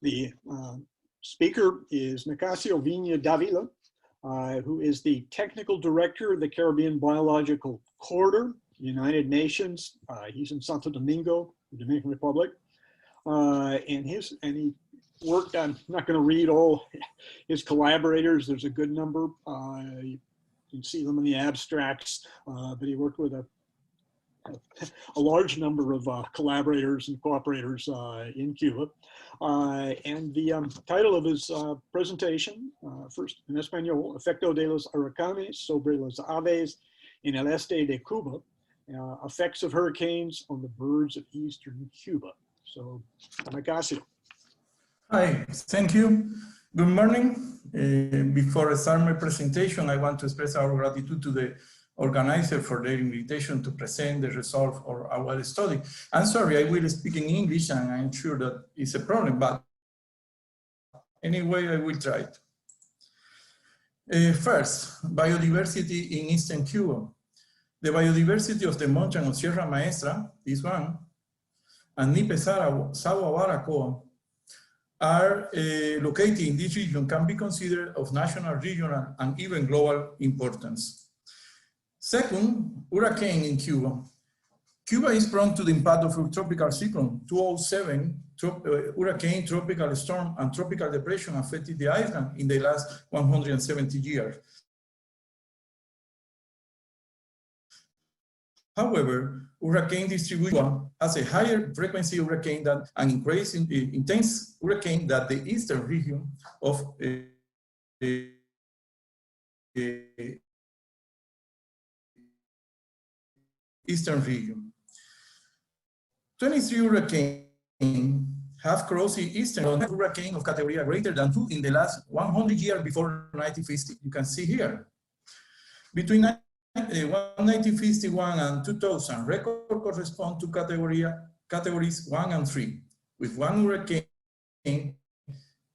The speaker is Nicasio Viña Davila, who is the Technical Director of the Caribbean Biological Corridor, United Nations. He's in Santo Domingo, the Dominican Republic. And he worked, I'm not going to read all his collaborators. There's a good number. You can see them in the abstracts, but he worked with a large number of collaborators and cooperators in Cuba. And the title of his presentation, first in Espanol, Efecto de los huracanes sobre las aves en el este de Cuba, effects of hurricanes on the birds of eastern Cuba. So, Nicasio. Hi, thank you. Good morning. Before I start my presentation, I want to express our gratitude to the organizer for their invitation to present the result of our study. I'm sorry, I will speak in English, and I'm sure that it's a problem, but anyway, I will try it. First, biodiversity in Eastern Cuba. The biodiversity of the mountain of Sierra Maestra, this one, and Nipe Sawa Baracoa are located in this region can be considered of national, regional, and even global importance. Second, hurricane in Cuba. Cuba is prone to the impact of a tropical cyclone. 2007, hurricane, tropical storm, and tropical depression affected the island in the last 170 years. However, hurricane distribution has a higher frequency hurricane than an increase in intense hurricane than the eastern region of eastern region. 23 hurricanes have crossed the eastern hurricane of category greater than 2 in the last 100 years before 1950. You can see here. Between 1951 and 2000, records correspond to categories 1 and 3, with one hurricane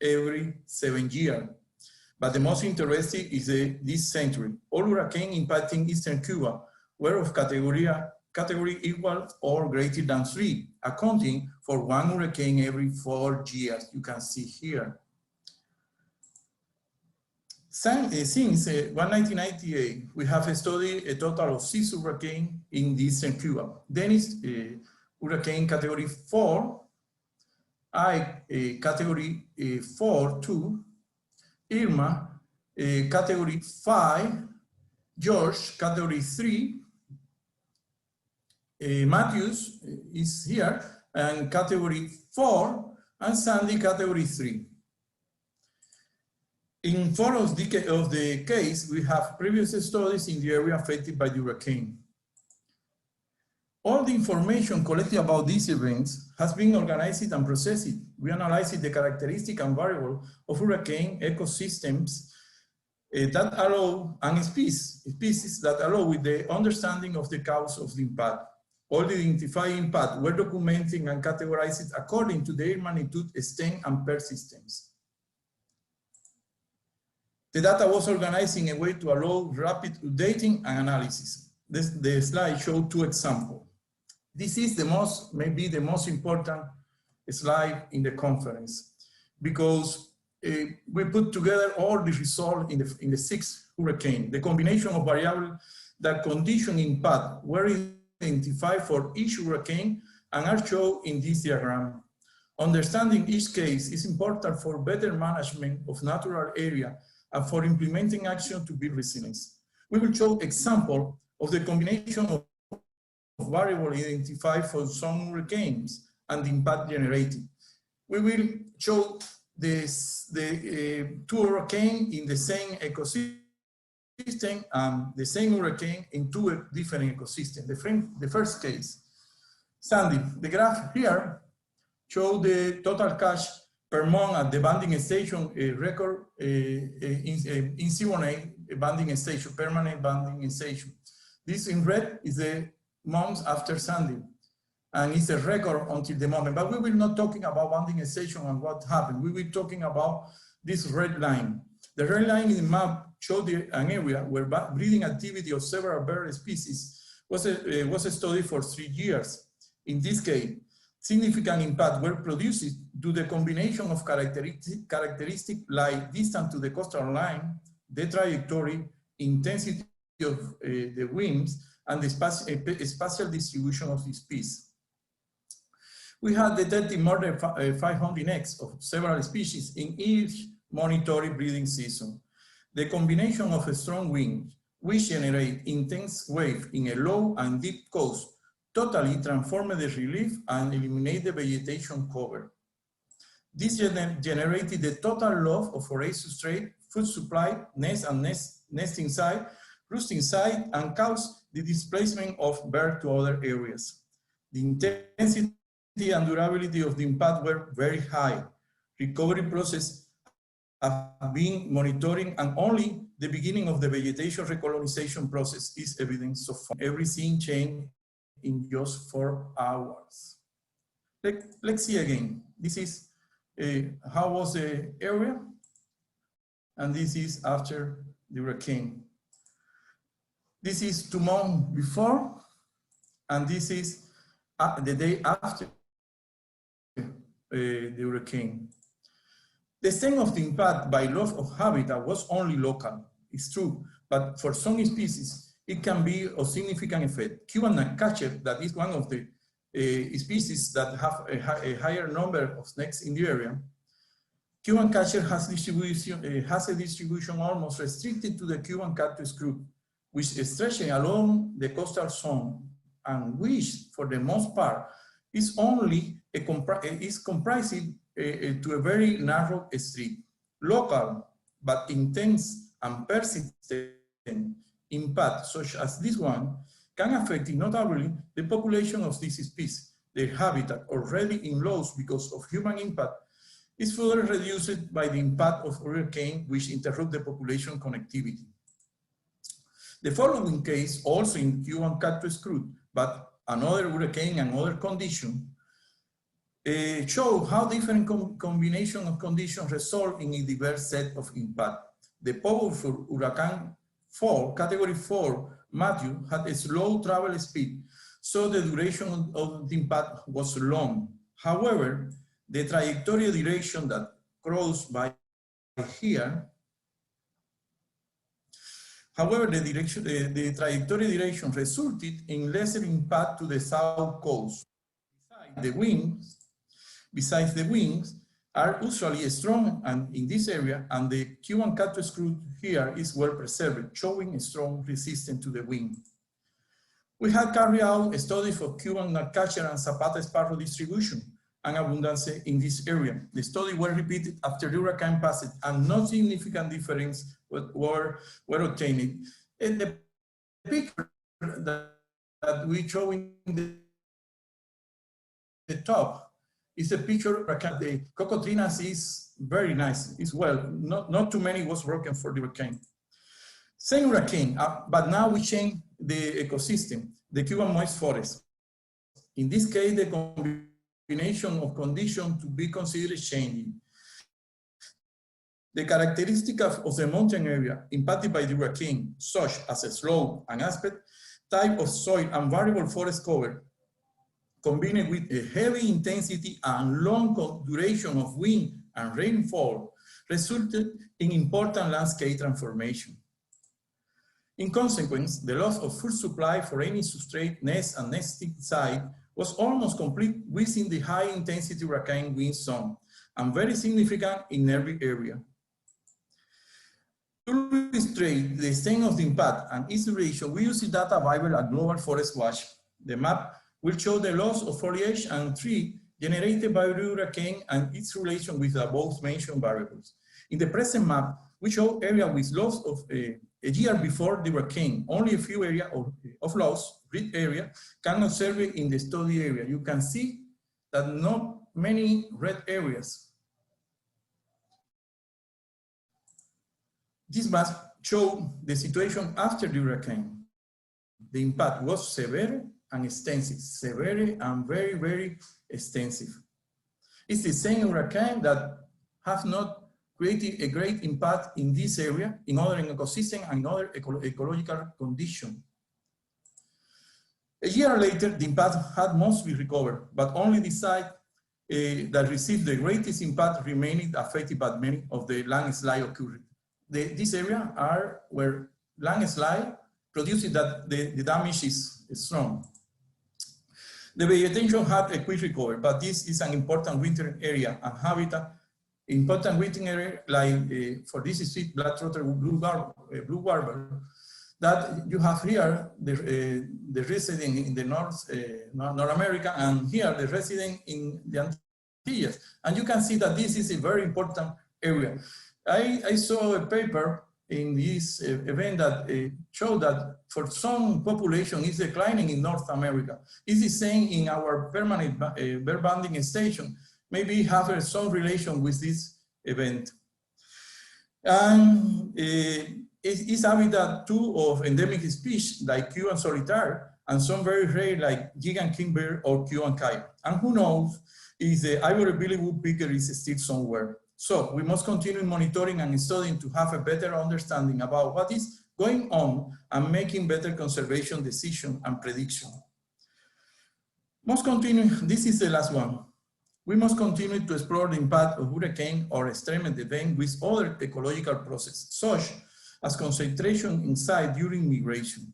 every 7 years. But the most interesting is this century. All hurricanes impacting eastern Cuba were of category equal or greater than 3, accounting for one hurricane every 4 years. You can see here. Since 1998, we have studied a total of 6 hurricanes in eastern Cuba. Dennis, hurricane category 4, category 4-2, Irma, category 5, George, category 3, Matthews is here, and category 4, and Sandy, category 3. In 4 of the case, we have previous studies in the area affected by the hurricane. All the information collected about these events has been organized and processed. We analyzed the characteristic and variable of hurricane ecosystems that allow, and species that allow with the understanding of the cause of the impact. All the identified impact were documented and categorized according to their magnitude, extent, and persistence. The data was organized in a way to allow rapid updating and analysis. The slide shows 2 examples. This is maybe the most important slide in the conference, because we put together all the results in the 6 hurricanes. The combination of variables that condition impact were identified for each hurricane and are shown in this diagram. Understanding each case is important for better management of natural area and for implementing action to build resilience. We will show example of the combination of variables identified for some hurricanes and the impact generated. We will show the 2 hurricanes in the same ecosystem and the same hurricane in 2 different ecosystems. The first case, Sandy, the graph here shows the total catch per month at the banding station, a record in Siboney, a banding station, permanent banding station. This in red is the months after Sandy, and it's a record until the moment. But we will not talking about banding station and what happened. We will be talking about this red line. The red line in the map showed an area where breeding activity of several bird species was studied for 3 years. In this case, significant impact were produced due to the combination of characteristics like distance to the coastal line, the trajectory, intensity of the winds, and the spatial distribution of the species. We had detected more than 500 eggs of several species in each monitoring breeding season. The combination of a strong wind, which generate intense wave in a low and deep coast, totally transformed the relief and eliminate the vegetation cover. This generated the total loss of forest substrate, food supply, nest and nesting site, roosting site, and caused the displacement of birds to other areas. The intensity and durability of the impact were very high. Recovery process have been monitoring, and only the beginning of the vegetation recolonization process is evident so far. Everything changed in just 4 hours. Let's see again. This is how was the area, and this is after the hurricane. This is 2 months before, and this is the day after the hurricane. The extent of the impact by loss of habitat was only local, it's true, but for some species, it can be of significant effect. Cuban gnatcatcher, that is one of the species that have a higher number of snakes in the area. Cuban catcher has a distribution almost restricted to the Cuban cactus group, which is stretching along the coastal zone, and which, for the most part, is only comprising to a very narrow strip. Local, but intense and persistent impact, such as this one, can affect notably the population of this species. Their habitat, already in loss because of human impact, is further reduced by the impact of hurricane, which interrupt the population connectivity. The following case, also in Cuban cactus group, but another hurricane and other condition, show how different combination of conditions result in a diverse set of impact. The powerful Hurricane 4, Category 4, Matthew, had a slow travel speed, so the duration of the impact was long. However, the trajectory direction that crossed by here, the trajectory direction resulted in lesser impact to the south coast. Besides the winds are usually strong and in this area, and the Cuban cactus group here is well preserved, showing a strong resistance to the wind. We have carried out a study for Cuban gnatcatcher and Zapata sparrow distribution and abundance in this area. The study was repeated after the hurricane passed, and no significant difference were obtained. And the picture that we show in the top is a picture. The cocotrinas is very nice. It's well, not too many was broken for the hurricane. Same hurricane, but now we change the ecosystem, the Cuban moist forest. In this case, the combination of conditions to be considered changing. The characteristic of the mountain area impacted by the hurricane, such as a slope and aspect, type of soil and variable forest cover, combined with a heavy intensity and long duration of wind and rainfall, resulted in important landscape transformation. In consequence, the loss of food supply for any substrate, nest, and nesting site was almost complete within the high intensity hurricane wind zone, and very significant in every area. To illustrate the extent of the impact and its duration, we use the data available at Global Forest Watch. The map will show the loss of foliage and tree generated by the hurricane and its relation with the above mentioned variables. In the present map, we show area with loss of a year before the hurricane. Only a few areas of loss, red area, can observe it in the study area. You can see that not many red areas. This map shows the situation after the hurricane. The impact was severe and extensive, severe and very, very extensive. It's the same hurricane that have not created a great impact in this area, in other ecosystem and other ecological conditions. A year later, the impact had mostly recovered, but only the site that received the greatest impact remained affected by many of the landslide occurred. This area are where landslide produces that the damage is strong. The vegetation had a quick recovery, but this is an important winter area and habitat. Important winter area like for this species, black-throated blue warbler, that you have here the resident in the North America, and here the resident in the Antilles. And you can see that this is a very important area. I saw a paper in this event that showed that for some population is declining in North America. It's the same in our permanent bear banding station. Maybe have some relation with this event. And it's habitat too of endemic species like Cuban solitaire and some very rare like gigant king bear or Cuban coyote. And who knows if the ivory-belly woodpecker is still somewhere. So we must continue monitoring and studying to have a better understanding about what is going on and making better conservation decisions and prediction. Must continue, this is the last one. We must continue to explore the impact of hurricane or extreme event with other ecological processes, such as concentration inside during migration.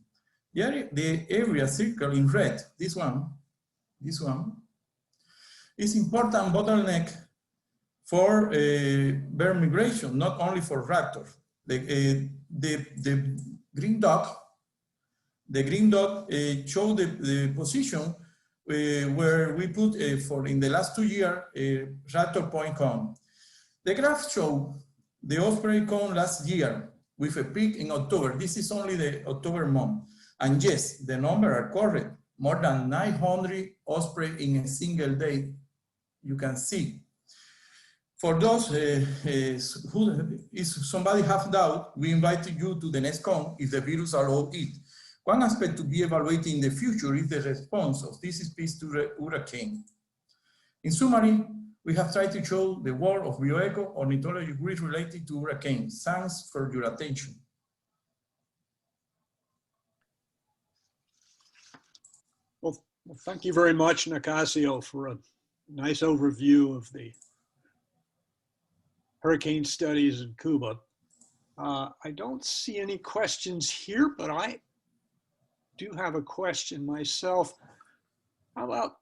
The area circled in red, this one, is important bottleneck for bear migration, not only for raptors. The green dot show the position where we put for in the last 2 years raptor point count. The graph show the osprey count last year with a peak in October. This is only the October month. And yes, the numbers are correct. More than 900 osprey in a single day, you can see. For those who, if somebody have doubt, we invite you to the next con if the virus allows it. One aspect to be evaluated in the future is the response of this species to the hurricane. In summary, we have tried to show the world of bioeco ornithology grid related to hurricanes. Thanks for your attention. Well, thank you very much, Nicasio, for a nice overview of the hurricane studies in Cuba. I don't see any questions here, but I do have a question myself. How about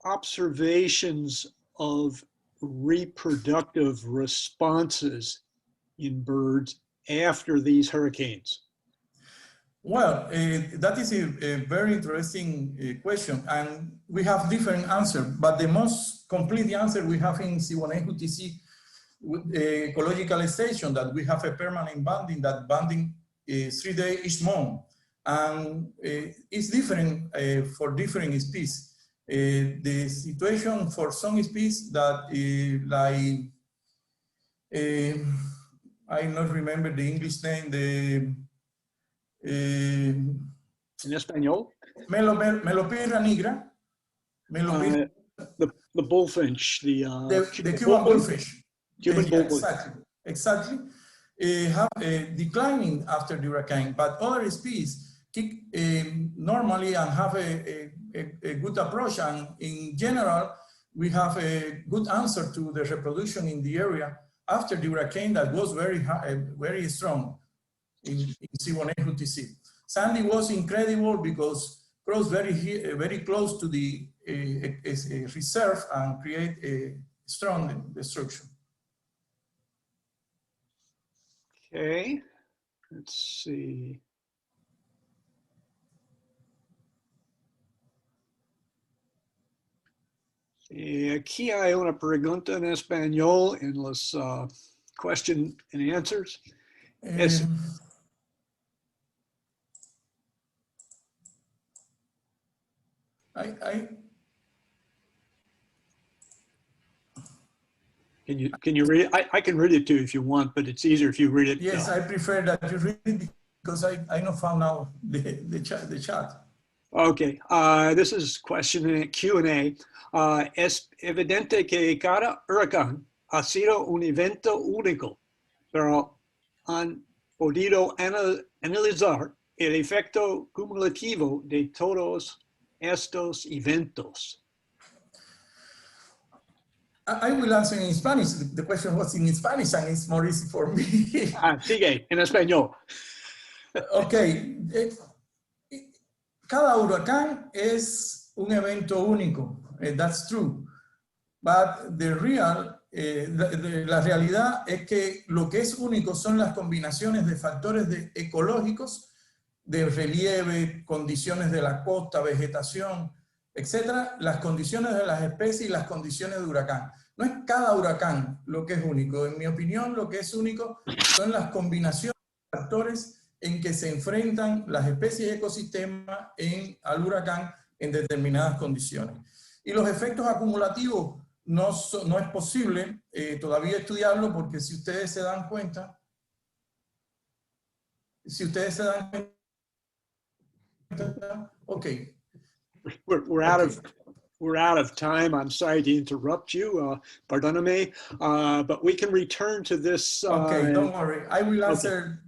observations of reproductive responses in birds after these hurricanes? Well, that is a very interesting question, and we have different answers, but the most complete answer we have in Siboney-Jutici Ecological Station, that we have a permanent banding, that banding is 3 days each month. And it's different for different species. The situation for some species that like, I not remember the English name, in Espanol? Melopirra nigra. The bullfinch, the Cuban bullfinch. Cuban bullfinch. Exactly. Have declining after the hurricane, but other species keep normally and have a good approach. And in general, we have a good answer to the reproduction in the area after the hurricane that was very strong in Siboney-Jutici. Sandy was incredible because crossed very close to the reserve and create a strong destruction. Okay, let's see. Aquí hay una pregunta en español en los question and answers. Can you read it? I can read it too if you want, but it's easier if you read it. Yes, I prefer that you read it because I not found out the chat. Okay, this is question and Q&A. Es evidente que cada huracán ha sido un evento único, pero han podido analizar el efecto cumulativo de todos estos eventos? I will answer in Spanish. The question was in Spanish and it's more easy for me. Sigue, en español. Ok. Cada huracán es un evento único. That's true. But the real, la realidad es que lo que es único son las combinaciones de factores ecológicos, de relieve, condiciones de la costa, vegetación, etcétera, las condiciones de las especies y las condiciones de huracán. No es cada huracán lo que es único. En mi opinión, lo que es único son las combinaciones de factores en que se enfrentan las especies y ecosistemas al huracán en determinadas condiciones. Y los efectos acumulativos no es posible todavía estudiarlo, porque si ustedes se dan cuenta, okay. We're out of time. I'm sorry to interrupt you. Pardóname, but we can return to this. Okay, don't worry. I will answer